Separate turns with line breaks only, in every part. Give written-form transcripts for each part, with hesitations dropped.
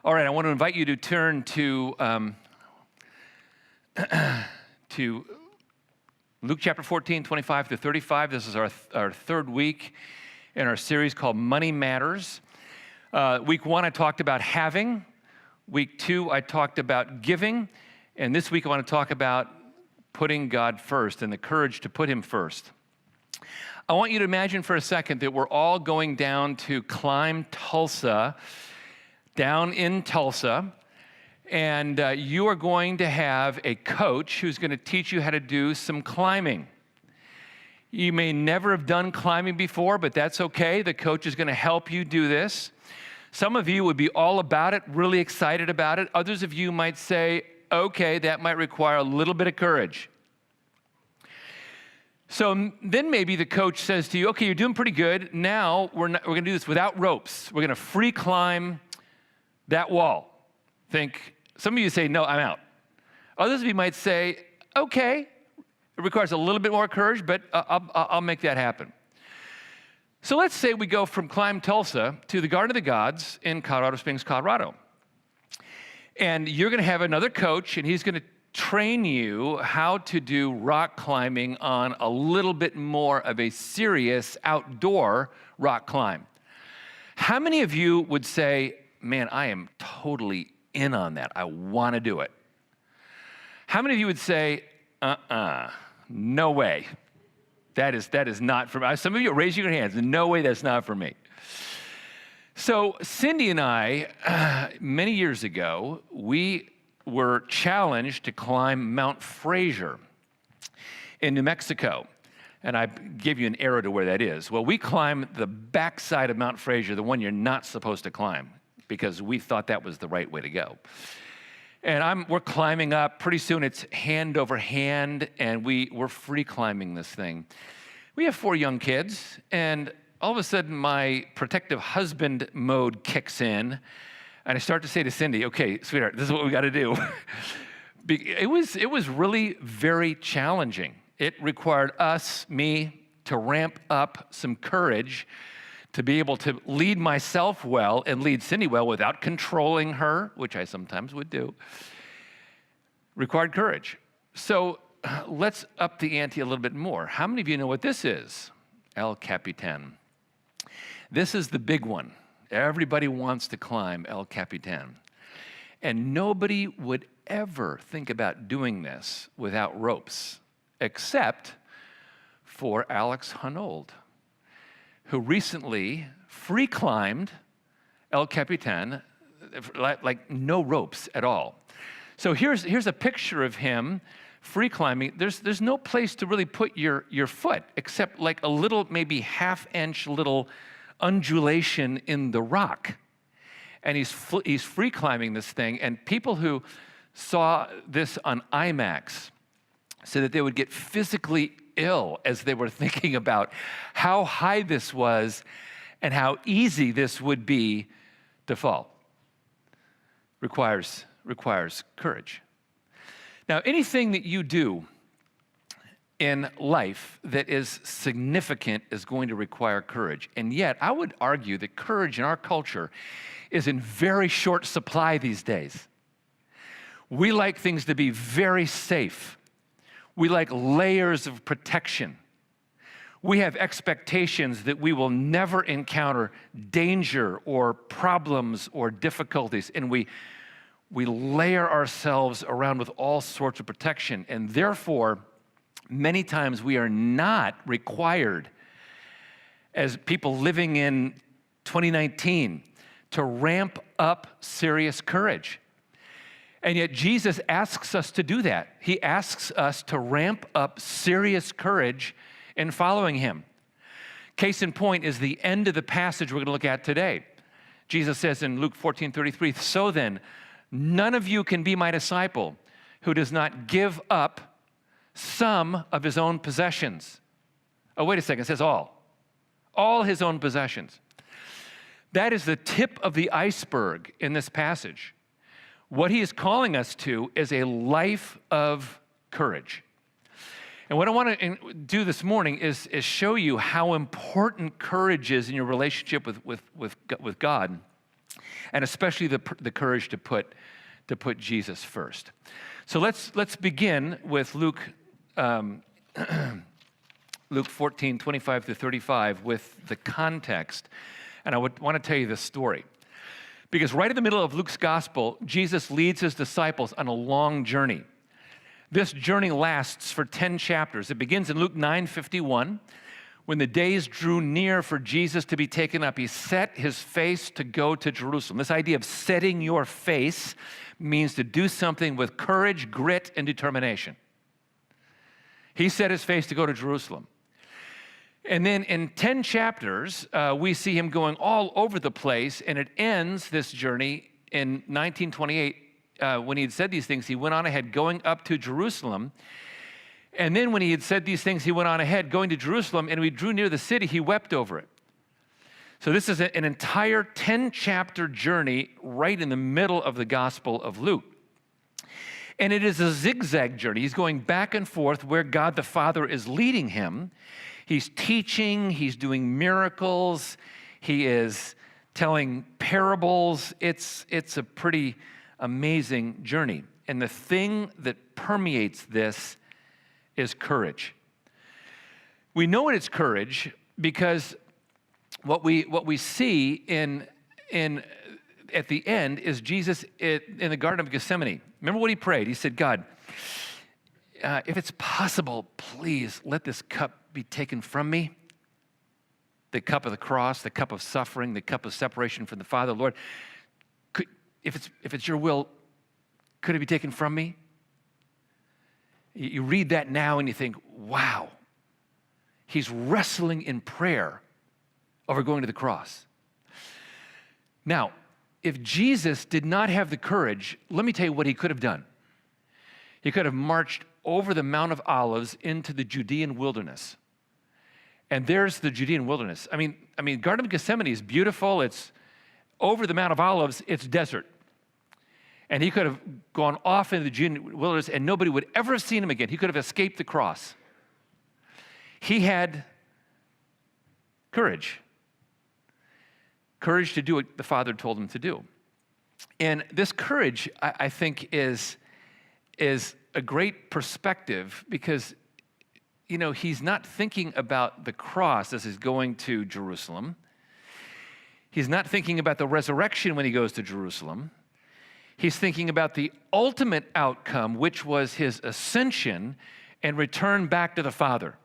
All right, I want to invite you to turn to to Luke chapter 14, 25 to 35. This is our third week in our series called Money Matters. Week 1, I talked about having. Week 2, I talked about giving. And this week, I want to talk about putting God first and the courage to put him first. I want you to imagine for a second that we're all going down to climb Tulsa, down in Tulsa, and you are going to have a coach who's going to teach you how to do some climbing. You may never have done climbing before, but that's okay. The coach is going to help you do this. Some of you would be all about it, really excited about it. Others of you might say, okay, that might require a little bit of courage. So then maybe the coach says to you, okay, you're doing pretty good. Now we're going to do this without ropes. We're going to free climb that wall. Some of you say, no, I'm out. Others of you might say, okay, it requires a little bit more courage, but I'll make that happen. So let's say we go from Climb Tulsa to the Garden of the Gods in Colorado Springs, Colorado. And you're going to have another coach, and he's going to train you how to do rock climbing on a little bit more of a serious outdoor rock climb. How many of you would say, man, I am totally in on that. I want to do it? How many of you would say, no way. That is not for me. Some of you are raising your hands. No way, that's not for me. So Cindy and I, many years ago, we were challenged to climb Mount Fraser in New Mexico. And I give you an arrow to where that is. Well, we climbed the backside of Mount Fraser, the one you're not supposed to climb, because we thought that was the right way to go. And we're climbing up. Pretty soon it's hand over hand, and we're free climbing this thing. We have 4 young kids, and all of a sudden my protective husband mode kicks in, and I start to say to Cindy, okay, sweetheart, this is what we got to do. It was really very challenging. It required me, to ramp up some courage to be able to lead myself well and lead Cindy well without controlling her, which I sometimes would do. Required courage. So let's up the ante a little bit more. How many of you know what this is? El Capitan. This is the big one. Everybody wants to climb El Capitan. And nobody would ever think about doing this without ropes, except for Alex Hunold, who recently free climbed El Capitan, like no ropes at all. So here's a picture of him free climbing. There's no place to really put your foot except like a little, maybe half-inch little undulation in the rock. And he's free climbing this thing. And people who saw this on IMAX said that they would get physically ill as they were thinking about how high this was and how easy this would be to fall. Requires courage. Now, anything that you do in life that is significant is going to require courage. And yet, I would argue that courage in our culture is in very short supply these days. We like things to be very safe. We like layers of protection. We have expectations that we will never encounter danger or problems or difficulties, and we layer ourselves around with all sorts of protection, and therefore, many times we are not required as people living in 2019 to ramp up serious courage. And yet Jesus asks us to do that. He asks us to ramp up serious courage in following him. Case in point is the end of the passage we're going to look at today. Jesus says in Luke 14:33, so then, none of you can be my disciple who does not give up some of his own possessions. Oh, wait a second, it says all his own possessions. That is the tip of the iceberg in this passage. What he is calling us to is a life of courage. And what I want to do this morning is show you how important courage is in your relationship with God. and especially the courage to put Jesus first. So let's begin with Luke 14, 25 to 35 with the context. And I would want to tell you this story. Because right in the middle of Luke's gospel, Jesus leads his disciples on a long journey. This journey lasts for 10 chapters. It begins in Luke 9:51. When the days drew near for Jesus to be taken up, he set his face to go to Jerusalem. This idea of setting your face means to do something with courage, grit, and determination. He set his face to go to Jerusalem. And then in 10 chapters, we see him going all over the place, and it ends this journey in 1928. When he had said these things, he went on ahead going up to Jerusalem. And then when he had said these things, he went on ahead going to Jerusalem, and when he drew near the city, he wept over it. So this is an entire 10-chapter journey right in the middle of the Gospel of Luke. And it is a zigzag journey. He's going back and forth where God the Father is leading him. He's teaching, he's doing miracles, he is telling parables. It's a pretty amazing journey. And the thing that permeates this is courage. We know it's courage because what we see in at the end is Jesus in the Garden of Gethsemane. Remember what he prayed? He said, God, if it's possible, please let this cup be taken from me. The cup of the cross, the cup of suffering, the cup of separation from the Father. Lord, if it's your will, could it be taken from me? You read that now and you think, wow, he's wrestling in prayer over going to the cross. Now, if Jesus did not have the courage, let me tell you what he could have done. He could have marched over the Mount of Olives into the Judean wilderness. And there's the Judean wilderness. I mean, Garden of Gethsemane is beautiful. It's over the Mount of Olives, it's desert. And he could have gone off into the Judean wilderness and nobody would ever have seen him again. He could have escaped the cross. He had courage. Courage to do what the Father told him to do. And this courage, I think, is a great perspective because, you know, he's not thinking about the cross as he's going to Jerusalem. He's not thinking about the resurrection when he goes to Jerusalem. He's thinking about the ultimate outcome, which was his ascension and return back to the Father.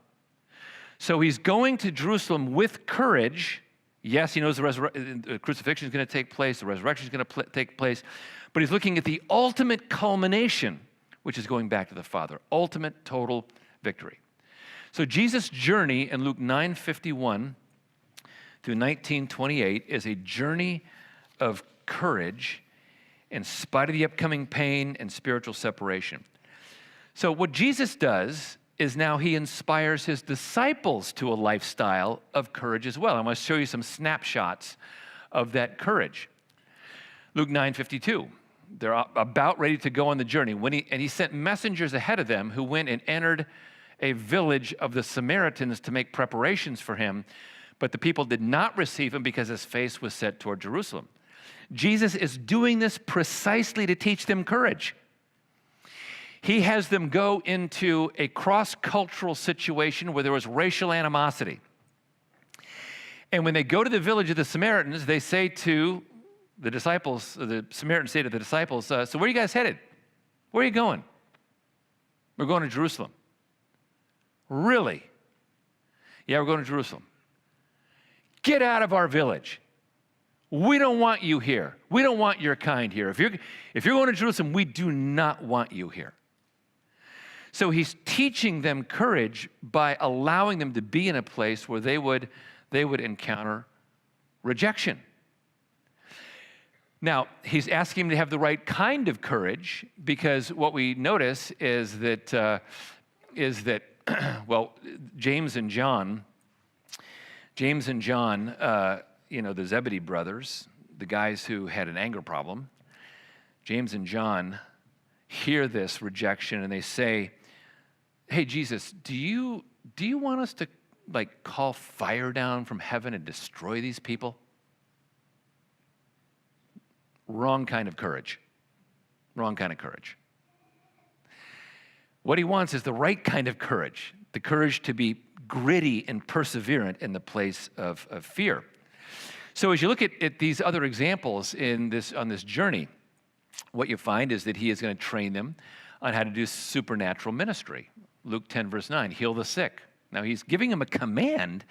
So he's going to Jerusalem with courage. Yes, he knows the crucifixion is going to take place, the resurrection is going to take place, but he's looking at the ultimate culmination, which is going back to the Father. Ultimate, total victory. So Jesus' journey in Luke 9:51 through 19:28 is a journey of courage in spite of the upcoming pain and spiritual separation. So what Jesus does is now he inspires his disciples to a lifestyle of courage as well. I'm going to show you some snapshots of that courage. Luke 9:52. They're about ready to go on the journey. And he sent messengers ahead of them who went and entered a village of the Samaritans to make preparations for him. But the people did not receive him because his face was set toward Jerusalem. Jesus is doing this precisely to teach them courage. He has them go into a cross-cultural situation where there was racial animosity. And when they go to the village of the Samaritans, they say to the disciples, the Samaritans say to the disciples, so where are you guys headed? Where are you going? We're going to Jerusalem. Really? Yeah, we're going to Jerusalem. Get out of our village. We don't want you here. We don't want your kind here. If you're going to Jerusalem, we do not want you here. So he's teaching them courage by allowing them to be in a place where they would encounter rejection. Now, he's asking them to have the right kind of courage because what we notice is that well, James and John, the Zebedee brothers, the guys who had an anger problem, James and John hear this rejection and they say, hey, Jesus, do you want us to call fire down from heaven and destroy these people? Wrong kind of courage. Wrong kind of courage. What he wants is the right kind of courage, the courage to be gritty and perseverant in the place of fear. So as you look at these other examples on this journey, what you find is that he is going to train them on how to do supernatural ministry. Luke 10, verse 9, heal the sick. Now he's giving them a command.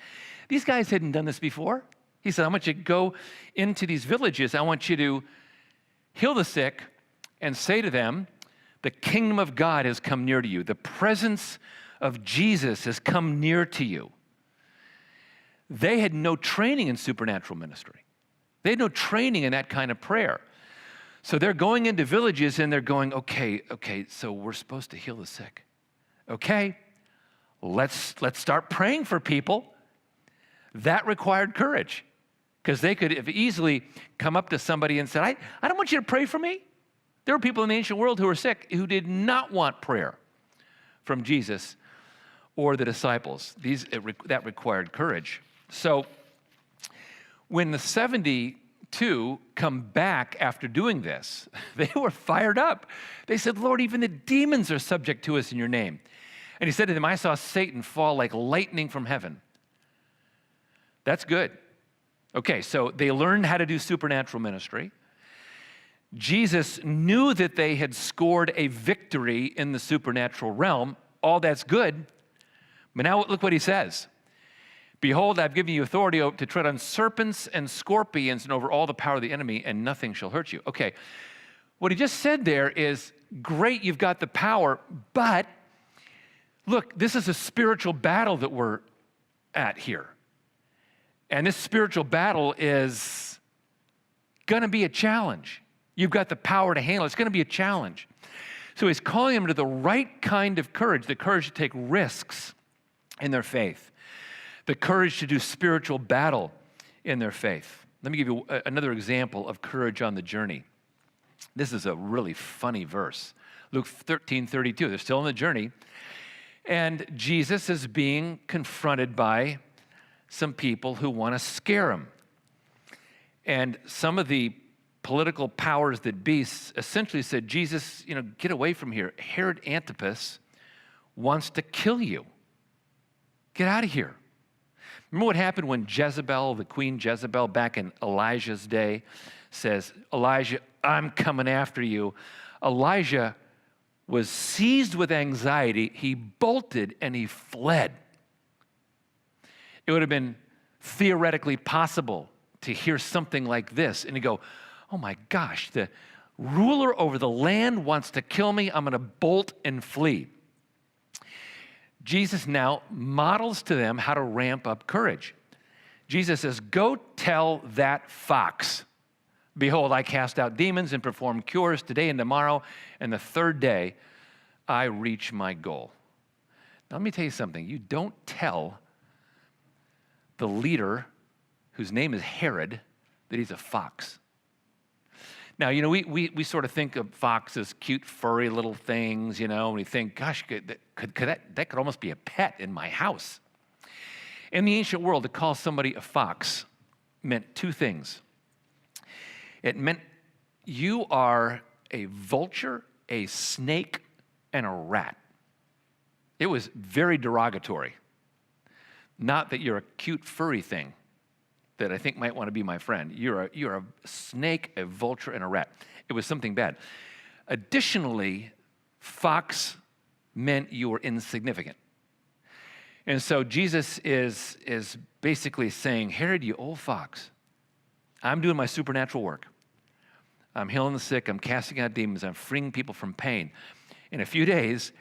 These guys hadn't done this before. He said, I want you to go into these villages. I want you to heal the sick and say to them, the kingdom of God has come near to you. The presence of Jesus has come near to you. They had no training in supernatural ministry. They had no training in that kind of prayer. So they're going into villages and they're going, okay, so we're supposed to heal the sick. Okay, let's start praying for people. That required courage, because they could have easily come up to somebody and said, I don't want you to pray for me. There were people in the ancient world who were sick who did not want prayer from Jesus or the disciples. That required courage. So when the 72 come back after doing this, they were fired up. They said, Lord, even the demons are subject to us in your name. And he said to them, I saw Satan fall like lightning from heaven. That's good. Okay, so they learned how to do supernatural ministry. Jesus knew that they had scored a victory in the supernatural realm. All that's good. But now look what he says. Behold, I've given you authority to tread on serpents and scorpions and over all the power of the enemy, and nothing shall hurt you. Okay, what he just said there is, great, you've got the power, but look, this is a spiritual battle that we're at here. And this spiritual battle is going to be a challenge. You've got the power to handle it. It's going to be a challenge. So he's calling them to the right kind of courage, the courage to take risks in their faith, the courage to do spiritual battle in their faith. Let me give you another example of courage on the journey. This is a really funny verse. Luke 13:32. They're still on the journey. And Jesus is being confronted by some people who want to scare him. And some of the political powers that be essentially said, Jesus, get away from here. Herod Antipas wants to kill you. Get out of here. Remember what happened when Jezebel, the queen Jezebel, back in Elijah's day, says, Elijah, I'm coming after you. Elijah was seized with anxiety. He bolted and he fled. It would have been theoretically possible to hear something like this and to go, oh my gosh, the ruler over the land wants to kill me. I'm going to bolt and flee. Jesus now models to them how to ramp up courage. Jesus says, go tell that fox, behold, I cast out demons and perform cures today and tomorrow, and the third day I reach my goal. Now, let me tell you something. You don't tell the leader, whose name is Herod, that he's a fox. Now, we sort of think of foxes as cute, furry little things, and we think, gosh, that could almost be a pet in my house. In the ancient world, to call somebody a fox meant two things. It meant you are a vulture, a snake, and a rat. It was very derogatory. Not that you're a cute, furry thing that I think might want to be my friend. You're a snake, a vulture, and a rat. It was something bad. Additionally, fox meant you were insignificant. And so Jesus is basically saying, Herod, you old fox, I'm doing my supernatural work. I'm healing the sick, I'm casting out demons, I'm freeing people from pain. In a few days,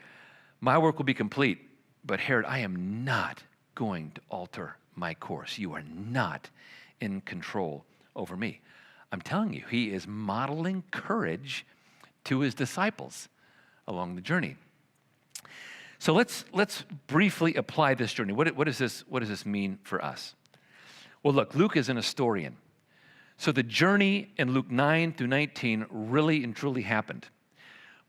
my work will be complete. But Herod, I am not going to alter my course. You are not in control over me. I'm telling you, he is modeling courage to his disciples along the journey. So let's briefly apply this journey. What does this mean for us? Well, look, Luke is an historian. So the journey in Luke 9 through 19 really and truly happened.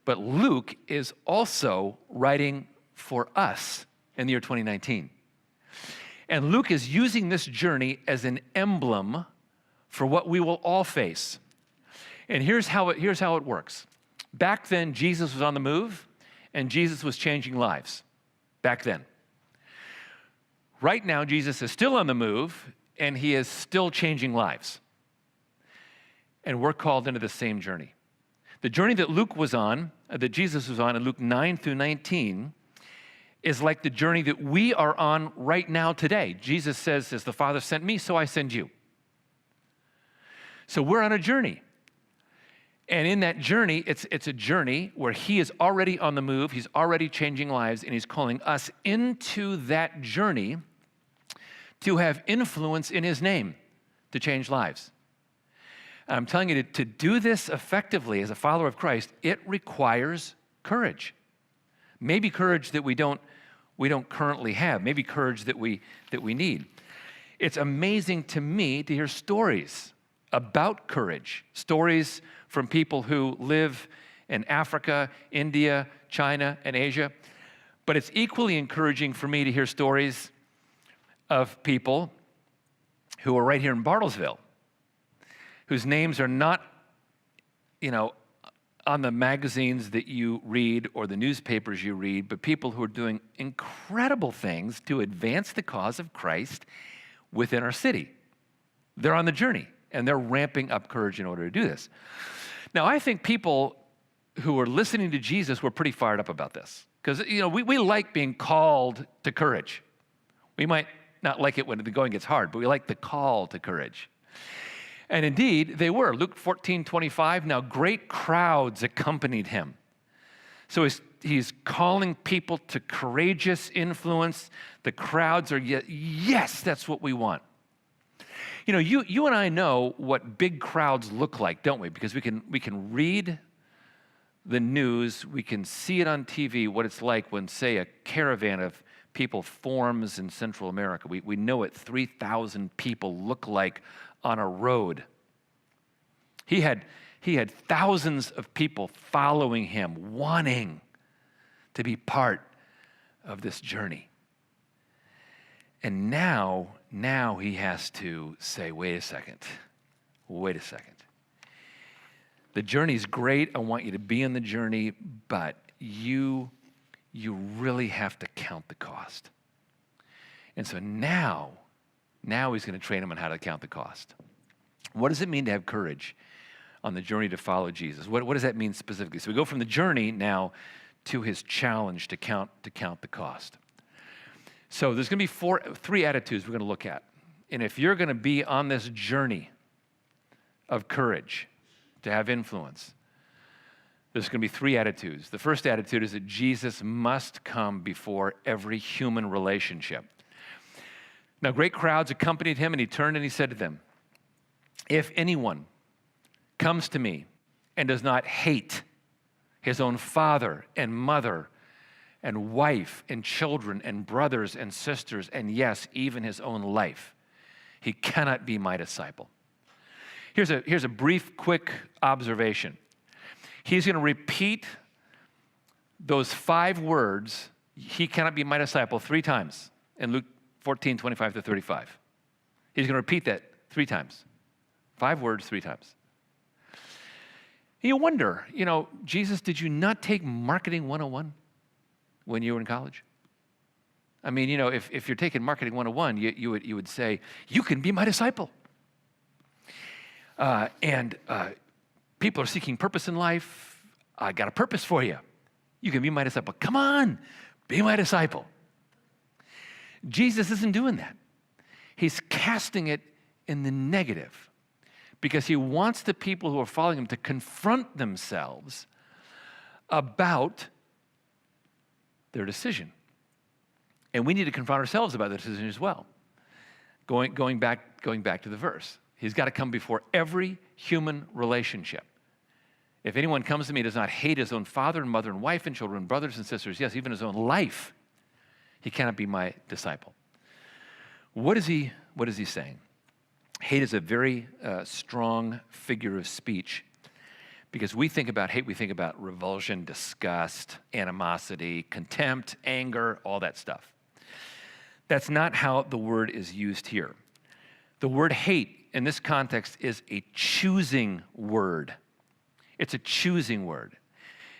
But Luke is also writing for us in the year 2019. And Luke is using this journey as an emblem for what we will all face. And here's how it works. Back then, Jesus was on the move, and Jesus was changing lives. Back then. Right now, Jesus is still on the move, and he is still changing lives. And we're called into the same journey. The journey that Luke was on, that Jesus was on in Luke 9 through 19, is like the journey that we are on right now today. Jesus says, as the Father sent me, so I send you. So we're on a journey. And in that journey, it's a journey where he is already on the move, he's already changing lives, and he's calling us into that journey to have influence in his name, to change lives. And I'm telling you, to do this effectively as a follower of Christ, it requires courage. Maybe courage that we don't currently have, maybe courage that we need. It's amazing to me to hear stories about courage, stories from people who live in Africa, India, China, and Asia. But it's equally encouraging for me to hear stories of people who are right here in Bartlesville, whose names are not, on the magazines that you read or the newspapers you read, but people who are doing incredible things to advance the cause of Christ within our city. They're on the journey, and they're ramping up courage in order to do this. Now, I think people who are listening to Jesus were pretty fired up about this, because we like being called to courage. We might not like it when the going gets hard, but we like the call to courage. And indeed, they were. Luke 14:25, now great crowds accompanied him. So he's calling people to courageous influence. The crowds are, yes, that's what we want. You and I know what big crowds look like, don't we? Because we can read the news, we can see it on TV, what it's like when, say, a caravan of people forms in Central America. We know what 3,000 people look like on a road. He had thousands of people following him, wanting to be part of this journey. And now he has to say, wait a second. The journey's great. I want you to be in the journey, but you really have to count the cost. And so now he's going to train him on how to count the cost. What does it mean to have courage on the journey to follow Jesus? What does that mean specifically? So we go from the journey now to his challenge to count the cost. So there's going to be three attitudes we're going to look at. And if you're going to be on this journey of courage to have influence, there's going to be three attitudes. The first attitude is that Jesus must come before every human relationship. Now, great crowds accompanied him, and he turned and he said to them, if anyone comes to me and does not hate his own father and mother and wife and children and brothers and sisters, and yes, even his own life, he cannot be my disciple. Here's a brief, quick observation. He's going to repeat those 5 words, he cannot be my disciple, 3 times in Luke 14:25-35. He's going to repeat that 3 times. 5 words, 3 times. You wonder, Jesus, did you not take Marketing 101 when you were in college? I mean, if you're taking Marketing 101, you would say, you can be my disciple. And people are seeking purpose in life. I got a purpose for you. You can be my disciple. Come on, be my disciple. Jesus isn't doing that. He's casting it in the negative because he wants the people who are following him to confront themselves about their decision. And we need to confront ourselves about the decision as well. Going back to the verse. He's got to come before every human relationship. If anyone comes to me and does not hate his own father and mother and wife and children, brothers and sisters, yes, even his own life, he cannot be my disciple. What is he saying? Hate is a very strong figure of speech because we think about hate, we think about revulsion, disgust, animosity, contempt, anger, all that stuff. That's not how the word is used here. The word hate in this context is a choosing word. It's a choosing word.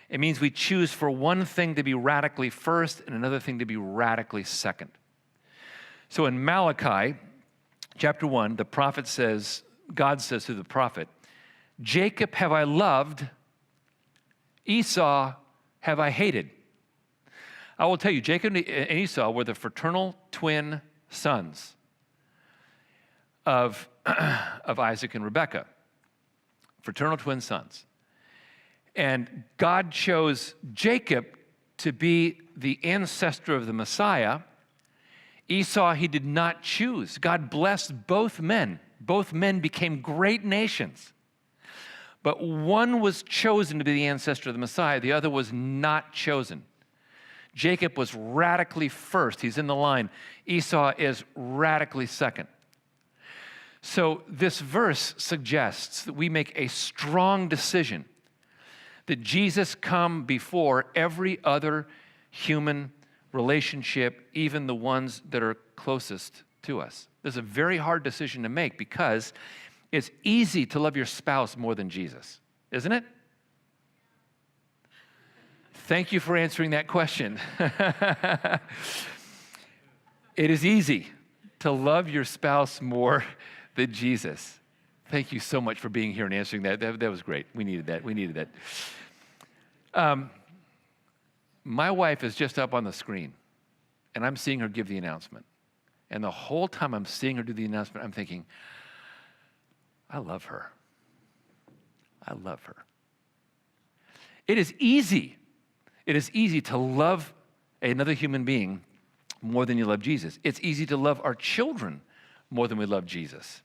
It means we choose for one thing to be radically first and another thing to be radically second. So in Malachi chapter 1, the prophet says, God says through the prophet, Jacob have I loved, Esau have I hated. I will tell you, Jacob and Esau were the fraternal twin sons of Isaac and Rebekah. Fraternal twin sons. And God chose Jacob to be the ancestor of the Messiah. Esau he did not choose. God blessed both men. Both men became great nations. But one was chosen to be the ancestor of the Messiah. The other was not chosen. Jacob was radically first. He's in the line. Esau is radically second. So this verse suggests that we make a strong decision that Jesus come before every other human relationship, even the ones that are closest to us. This is a very hard decision to make because it's easy to love your spouse more than Jesus, isn't it? Thank you for answering that question. It is easy to love your spouse more than Jesus. Thank you so much for being here and answering that. That was great. We needed that. My wife is just up on the screen, and I'm seeing her give the announcement. And the whole time I'm seeing her do the announcement, I'm thinking, I love her. I love her. It is easy to love another human being more than you love Jesus. It's easy to love our children more than we love Jesus.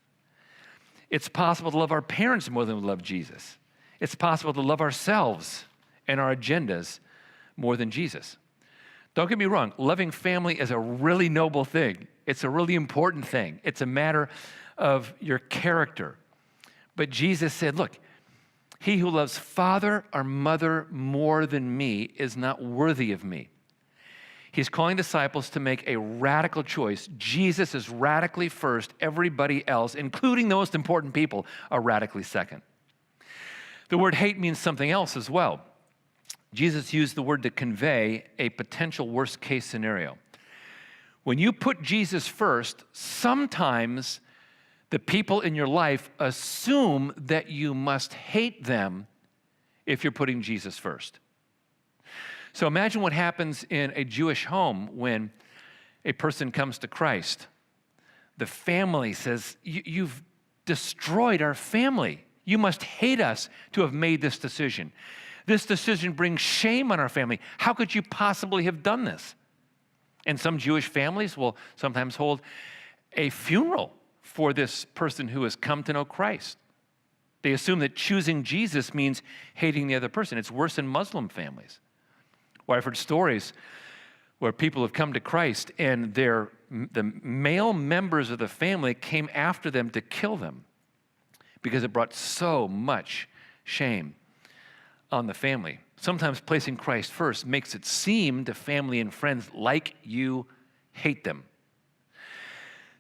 It's possible to love our parents more than we love Jesus. It's possible to love ourselves and our agendas more than Jesus. Don't get me wrong, loving family is a really noble thing. It's a really important thing. It's a matter of your character. But Jesus said, look, he who loves father or mother more than me is not worthy of me. He's calling disciples to make a radical choice. Jesus is radically first. Everybody else, including the most important people, are radically second. The word hate means something else as well. Jesus used the word to convey a potential worst-case scenario. When you put Jesus first, sometimes the people in your life assume that you must hate them if you're putting Jesus first. So imagine what happens in a Jewish home when a person comes to Christ. The family says, you've destroyed our family. You must hate us to have made this decision. This decision brings shame on our family. How could you possibly have done this? And some Jewish families will sometimes hold a funeral for this person who has come to know Christ. They assume that choosing Jesus means hating the other person. It's worse in Muslim families. Well, I've heard stories where people have come to Christ and the male members of the family came after them to kill them because it brought so much shame on the family. Sometimes placing Christ first makes it seem to family and friends like you hate them.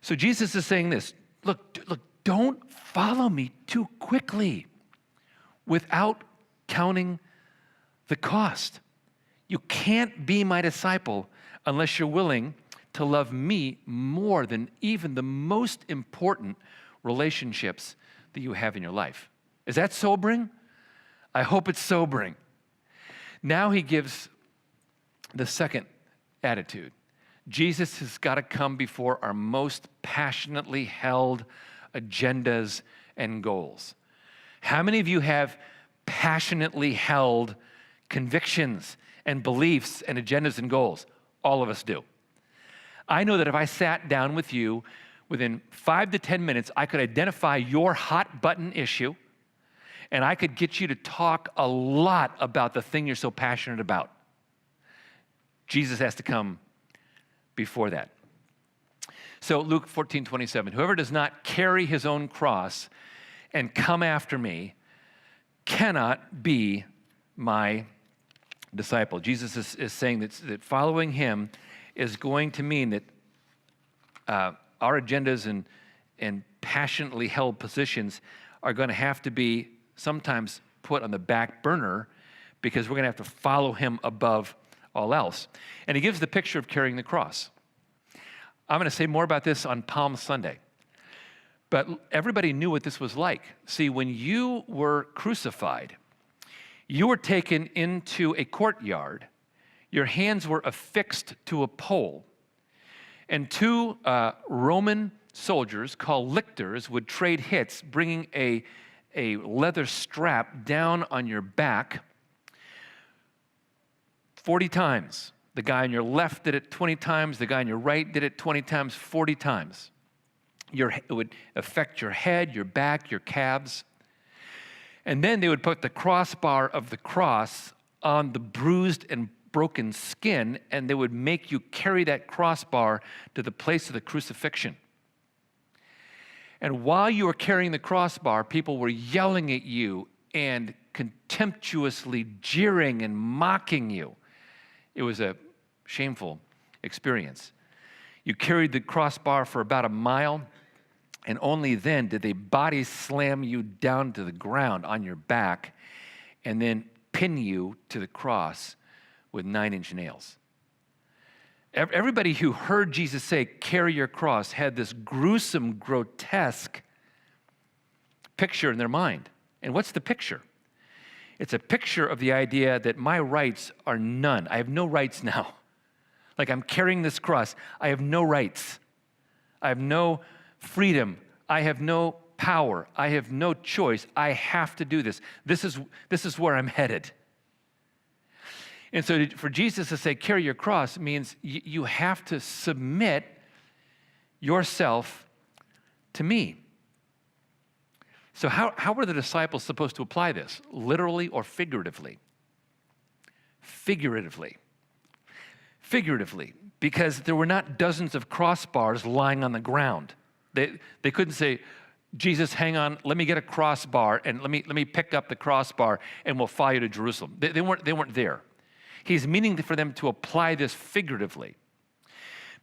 So Jesus is saying this, look, don't follow me too quickly without counting the cost. You can't be my disciple unless you're willing to love me more than even the most important relationships that you have in your life. Is that sobering? I hope it's sobering. Now he gives the second attitude. Jesus has got to come before our most passionately held agendas and goals. How many of you have passionately held convictions and beliefs and agendas and goals? All of us do. I know that if I sat down with you within 5 to 10 minutes, I could identify your hot button issue, and I could get you to talk a lot about the thing you're so passionate about. Jesus has to come before that. So Luke 14:27, whoever does not carry his own cross and come after me cannot be my disciple. Jesus is saying that following him is going to mean that our agendas and passionately held positions are going to have to be sometimes put on the back burner because we're going to have to follow him above all else. And he gives the picture of carrying the cross. I'm going to say more about this on Palm Sunday. But everybody knew what this was like. See, when you were crucified, you were taken into a courtyard. Your hands were affixed to a pole. And two Roman soldiers called lictors would trade hits, bringing a leather strap down on your back 40 times. The guy on your left did it 20 times. The guy on your right did it 20 times, 40 times. It would affect your head, your back, your calves. And then they would put the crossbar of the cross on the bruised and broken skin, and they would make you carry that crossbar to the place of the crucifixion. And while you were carrying the crossbar, people were yelling at you and contemptuously jeering and mocking you. It was a shameful experience. You carried the crossbar for about a mile, and only then did they body slam you down to the ground on your back and then pin you to the cross with 9-inch nails. Everybody who heard Jesus say, carry your cross, had this gruesome, grotesque picture in their mind. And what's the picture? It's a picture of the idea that my rights are none. I have no rights now. Like, I'm carrying this cross. I have no rights. I have no freedom. I have no power. I have no choice. I have to do this. This is where I'm headed. And so for Jesus to say, carry your cross, means you have to submit yourself to me. So how were the disciples supposed to apply this? Literally or figuratively? Figuratively. Figuratively, because there were not dozens of crossbars lying on the ground. They couldn't say, Jesus, hang on, let me get a crossbar and let me pick up the crossbar and we'll follow you to Jerusalem. They weren't there. He's meaning for them to apply this figuratively,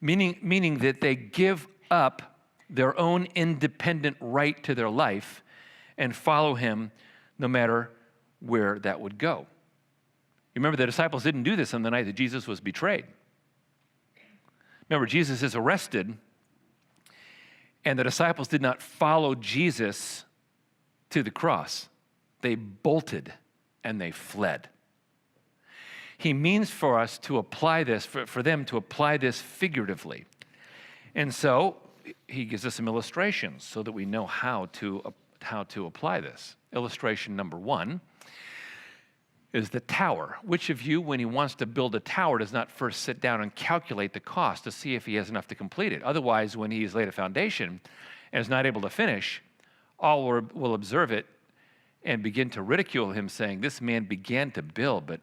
meaning that they give up their own independent right to their life and follow him no matter where that would go. You remember the disciples didn't do this on the night that Jesus was betrayed. Remember, Jesus is arrested, and the disciples did not follow Jesus to the cross. They bolted and they fled. He means for us to apply this, for them to apply this figuratively. And so he gives us some illustrations so that we know how to apply this. Illustration number 1 is the tower. Which of you, when he wants to build a tower, does not first sit down and calculate the cost to see if he has enough to complete it? Otherwise, when he's laid a foundation and is not able to finish, all will observe it and begin to ridicule him, saying, this man began to build, but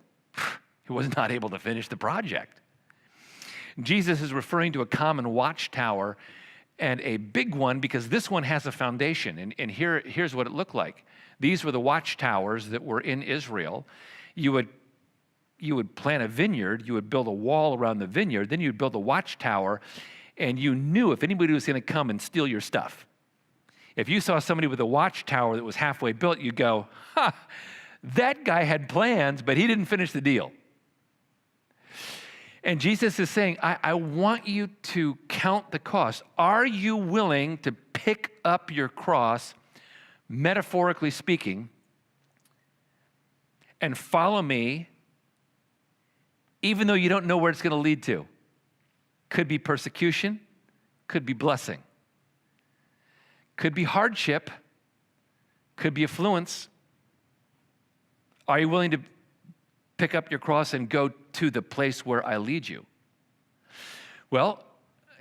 he was not able to finish the project. Jesus is referring to a common watchtower and a big one because this one has a foundation. And here's what it looked like. These were the watchtowers that were in Israel. You would plant a vineyard, you would build a wall around the vineyard, then you'd build a watchtower, and you knew if anybody was going to come and steal your stuff. If you saw somebody with a watchtower that was halfway built, you'd go, that guy had plans, but he didn't finish the deal. And Jesus is saying, I want you to count the cost. Are you willing to pick up your cross, metaphorically speaking, and follow me, even though you don't know where it's going to lead to? Could be persecution, could be blessing, could be hardship, could be affluence. Are you willing to pick up your cross and go to the place where I lead you? Well,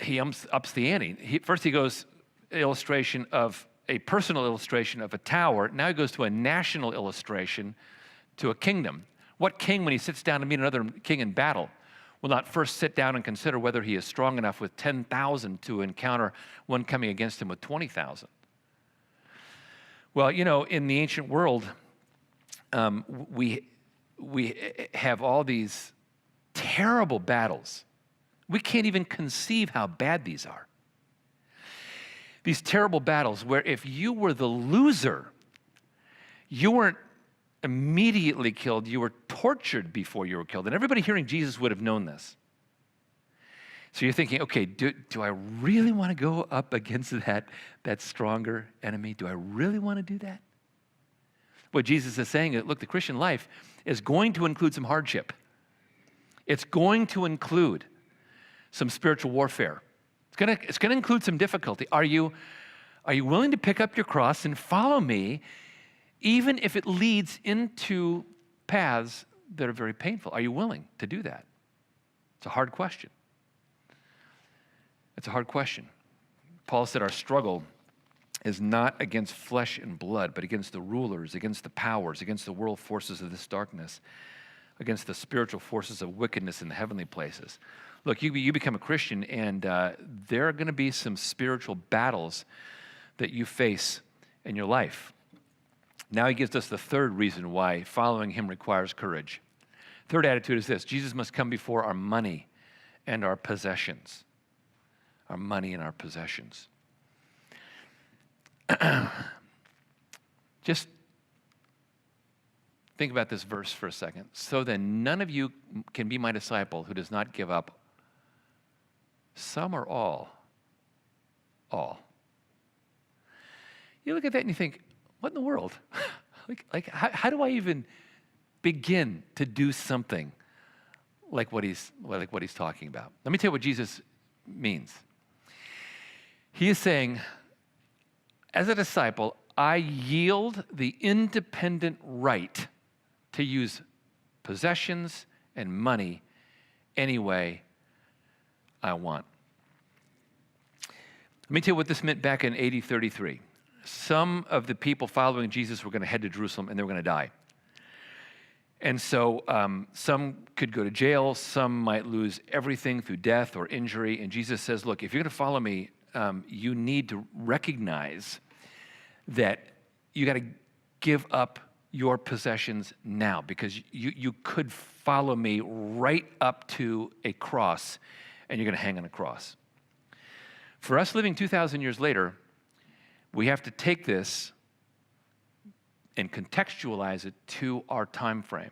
he ups the ante. First he goes illustration of a personal illustration of a tower. Now he goes to a national illustration to a kingdom. What king, when he sits down to meet another king in battle, will not first sit down and consider whether he is strong enough with 10,000 to encounter one coming against him with 20,000? Well, in the ancient world, we have all these terrible battles. We can't even conceive how bad these are. These terrible battles where if you were the loser, you weren't immediately killed. You were tortured before you were killed. And everybody hearing Jesus would have known this. So you're thinking, okay, do I really want to go up against that stronger enemy? Do I really want to do that? What Jesus is saying is, look, the Christian life is going to include some hardship. It's going to include some spiritual warfare. It's going to include some difficulty. Are you willing to pick up your cross and follow me, even if it leads into paths that are very painful? Are you willing to do that? It's a hard question. It's a hard question. Paul said our struggle is not against flesh and blood, but against the rulers, against the powers, against the world forces of this darkness, against the spiritual forces of wickedness in the heavenly places. Look, you become a Christian, and there are going to be some spiritual battles that you face in your life. Now he gives us the third reason why following him requires courage. Third attitude is this: Jesus must come before our money and our possessions. Our money and our possessions. Just think about this verse for a second. So then none of you can be my disciple who does not give up some or all. You look at that and you think, what in the world? How do I even begin to do something like what he's talking about? Let me tell you what Jesus means. He is saying, as a disciple, I yield the independent right to use possessions and money any way I want. Let me tell you what this meant back in AD 33. Some of the people following Jesus were going to head to Jerusalem and they were going to die. And so some could go to jail, some might lose everything through death or injury. And Jesus says, look, if you're going to follow me, you need to recognize that you got to give up your possessions now, because you could follow me right up to a cross and you're going to hang on a cross. For us living 2,000 years later, we have to take this and contextualize it to our time frame.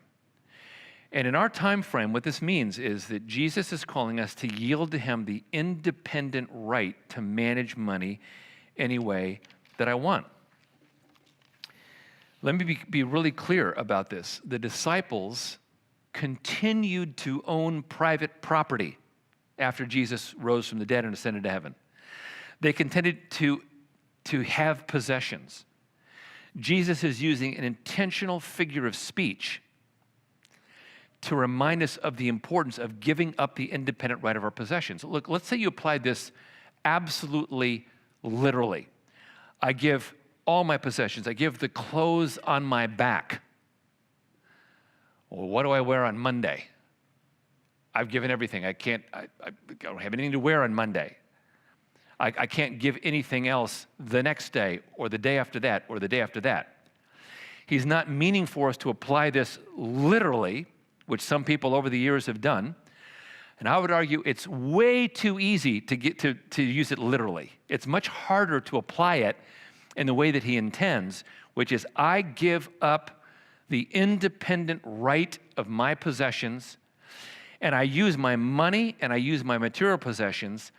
And in our time frame, what this means is that Jesus is calling us to yield to him the independent right to manage money any way that I want. Let me be really clear about this. The disciples continued to own private property after Jesus rose from the dead and ascended to heaven. They continued to have possessions. Jesus is using an intentional figure of speech to remind us of the importance of giving up the independent right of our possessions. Look, let's say you applied this absolutely literally. I give all my possessions. I give the clothes on my back. Well, what do I wear on Monday? I've given everything. I don't have anything to wear on Monday. I can't give anything else the next day or the day after that or the day after that. He's not meaning for us to apply this literally, which some people over the years have done. And I would argue it's way too easy to get to use it literally. It's much harder to apply it in the way that he intends, which is I give up the independent right of my possessions, and I use my money and I use my material possessions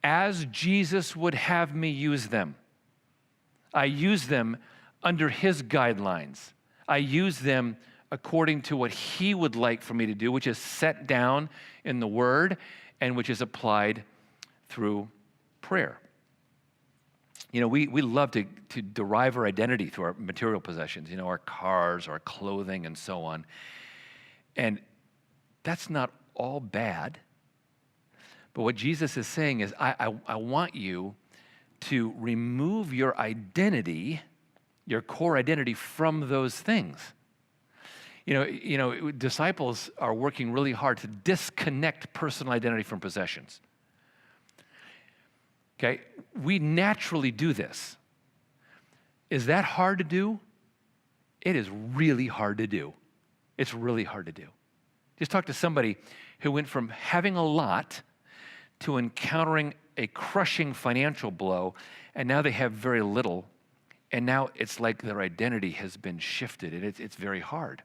as Jesus would have me use them. I use them under his guidelines. I use them according to what he would like for me to do, which is set down in the Word and which is applied through prayer. You know, we love to derive our identity through our material possessions, you know, our cars, our clothing, and so on. And that's not all bad. But what Jesus is saying is, I want you to remove your identity, your core identity, from those things. You know, disciples are working really hard to disconnect personal identity from possessions. Okay, we naturally do this. Is that hard to do? It is really hard to do. It's really hard to do. Just talk to somebody who went from having a lot to encountering a crushing financial blow, and now they have very little, And now it's like their identity has been shifted, and it's very hard.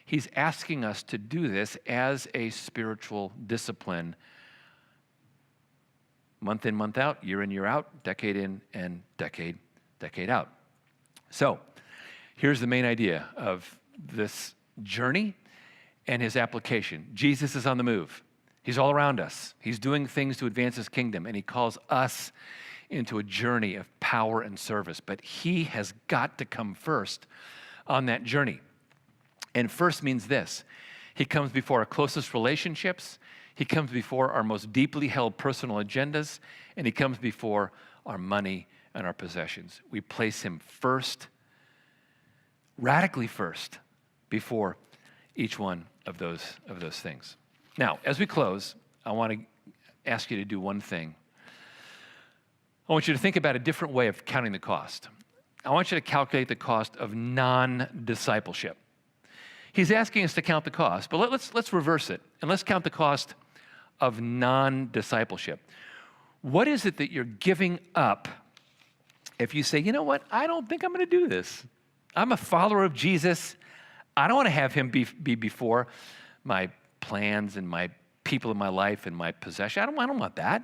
He's asking us to do this as a spiritual discipline, month in, month out, year in, year out, decade in, and decade out. So here's the main idea of this journey and his application. Jesus is on the move. He's all around us. He's doing things to advance his kingdom, and he calls us into a journey of power and service. But he has got to come first on that journey. And first means this: he comes before our closest relationships, he comes before our most deeply held personal agendas, and he comes before our money and our possessions. We place him first, radically first, before each one of those things. Now, as we close, I want to ask you to do one thing. I want you to think about a different way of counting the cost. I want you to calculate the cost of non-discipleship. He's asking us to count the cost, but let's reverse it, and let's count the cost of non-discipleship. What is it that you're giving up if you say, you know what, I don't think I'm going to do this. I'm a follower of Jesus. I don't want to have him be before my plans and my people in my life and my possession. I don't want that.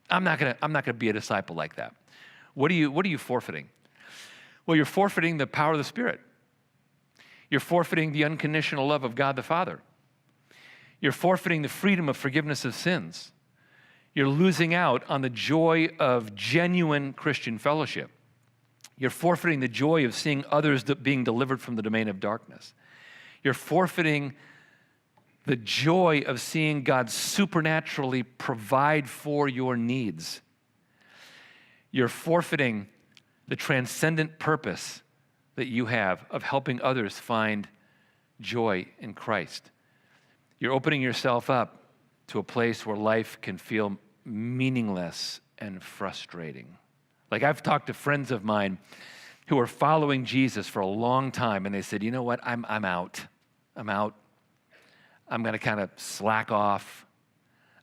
I'm not gonna be a disciple like that. What are you forfeiting? Well, you're forfeiting the power of the Spirit. You're forfeiting the unconditional love of God the Father. You're forfeiting the freedom of forgiveness of sins. You're losing out on the joy of genuine Christian fellowship. You're forfeiting the joy of seeing others being delivered from the domain of darkness. You're forfeiting the joy of seeing God supernaturally provide for your needs. You're forfeiting the transcendent purpose that you have of helping others find joy in Christ. You're opening yourself up to a place where life can feel meaningless and frustrating. Like, I've talked to friends of mine who are following Jesus for a long time, and they said, you know what, I'm out. I'm going to kind of slack off.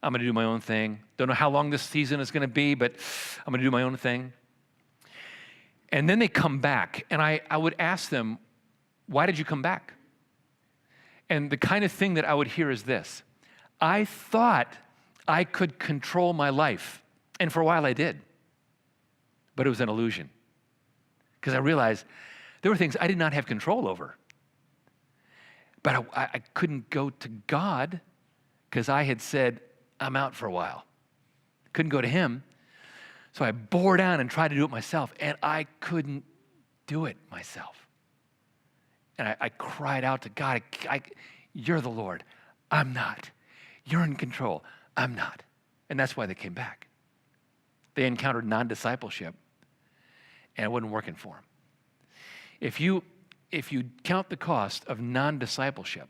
I'm going to do my own thing. Don't know how long this season is going to be, but I'm going to do my own thing. And then they come back, and I would ask them, why did you come back? And the kind of thing that I would hear is this: I thought I could control my life, and for a while I did, but it was an illusion, because I realized there were things I did not have control over. But I couldn't go to God because I had said, I'm out for a while. Couldn't go to him. So I bore down and tried to do it myself, and I couldn't do it myself. And I cried out to God, you're the Lord. I'm not. You're in control. I'm not. And that's why they came back. They encountered non-discipleship, and it wasn't working for them. If you count the cost of non-discipleship,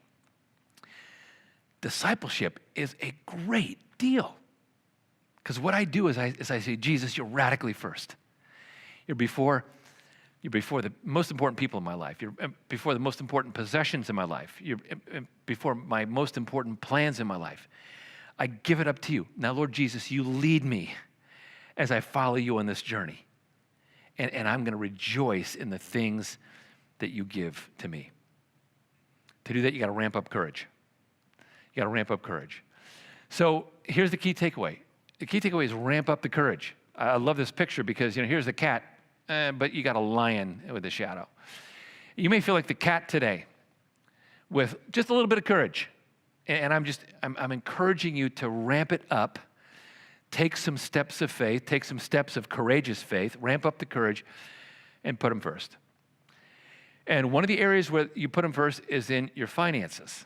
discipleship is a great deal. Because what I do is I say, Jesus, you're radically first. You're before the most important people in my life. You're before the most important possessions in my life. You're before my most important plans in my life. I give it up to you. Now, Lord Jesus, you lead me as I follow you on this journey. And I'm going to rejoice in the things that you give to me. To do that, you got to ramp up courage. You got to ramp up courage. So here's the key takeaway. The key takeaway is ramp up the courage. I love this picture because, here's the cat, but you got a lion with a shadow. You may feel like the cat today with just a little bit of courage. And I'm encouraging you to ramp it up, take some steps of faith, take some steps of courageous faith, ramp up the courage, and put them first. And one of the areas where you put them first is in your finances,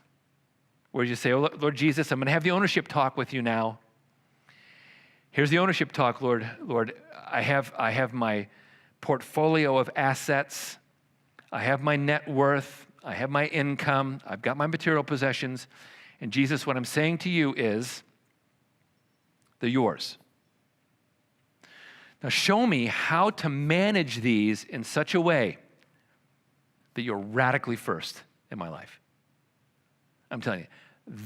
where you say, oh, Lord Jesus, I'm going to have the ownership talk with you now. Here's the ownership talk, Lord. Lord, I have my portfolio of assets. I have my net worth. I have my income. I've got my material possessions. And Jesus, what I'm saying to you is, they're yours. Now show me how to manage these in such a way that you're radically first in my life. I'm telling you,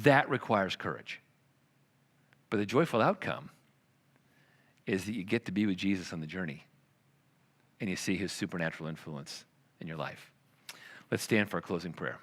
that requires courage. But the joyful outcome is that you get to be with Jesus on the journey. and you see his supernatural influence in your life. Let's stand for a closing prayer.